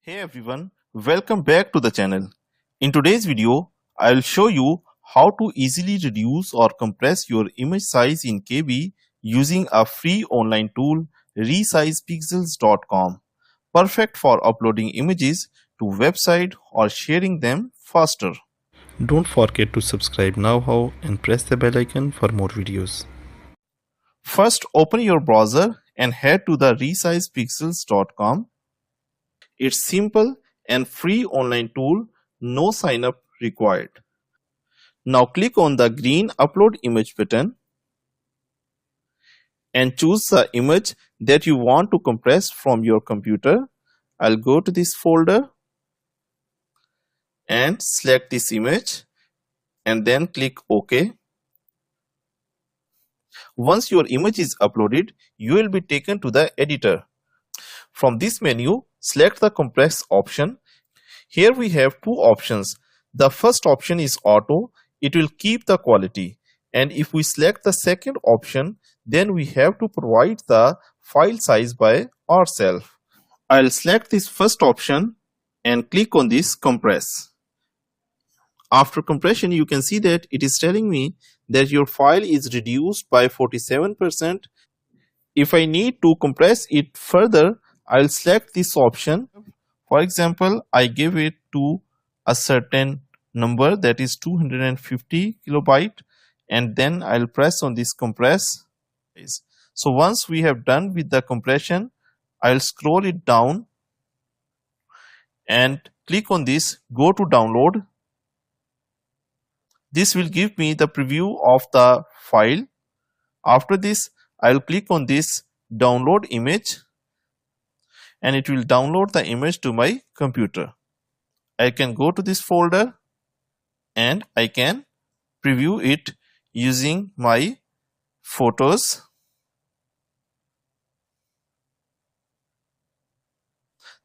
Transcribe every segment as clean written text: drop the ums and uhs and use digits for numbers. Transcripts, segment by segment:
Hey everyone, welcome back to the channel. In today's video, I'll show you how to easily reduce or compress your image size in KB using a free online tool resizepixels.com. Perfect for uploading images to website or sharing them faster. Don't forget to subscribe now and press the bell icon for more videos. First, open your browser and head to the resizepixels.com. It's simple and free online tool, no sign up required. Now click on the green upload image button and choose the image that you want to compress from your computer. I'll go to this folder and select this image and then click OK. Once your image is uploaded, you will be taken to the editor. From this menu, select the compress option. Here we have two options. The first option is auto. It will keep the quality. And if we select the second option, then we have to provide the file size by ourselves. I'll select this first option and click on this compress. After compression, you can see that it is telling me that your file is reduced by 47%. If I need to compress it further, I'll select this option. For example, I give it to a certain number, that is 250 kilobyte, and then I'll press on this compress. So once we have done with the compression, I'll scroll it down and click on this, go to download. This will give me the preview of the file. After this, I'll click on this download image and it will download the image to my computer. I can go to this folder and I can preview it using my photos.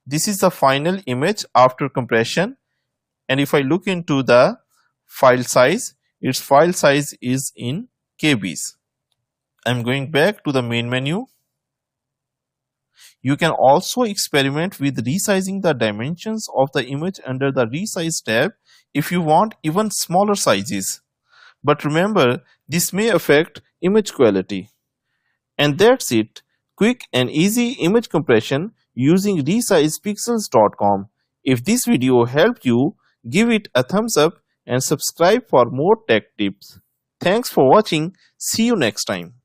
This is the final image after compression, and if I look into the file size, its file size is in KBs. I'm going back to the main menu. You can also experiment with resizing the dimensions of the image under the Resize tab if you want even smaller sizes. But remember, this may affect image quality. And that's it. Quick and easy image compression using resizepixels.com. If this video helped you, give it a thumbs up and subscribe for more tech tips. Thanks for watching. See you next time.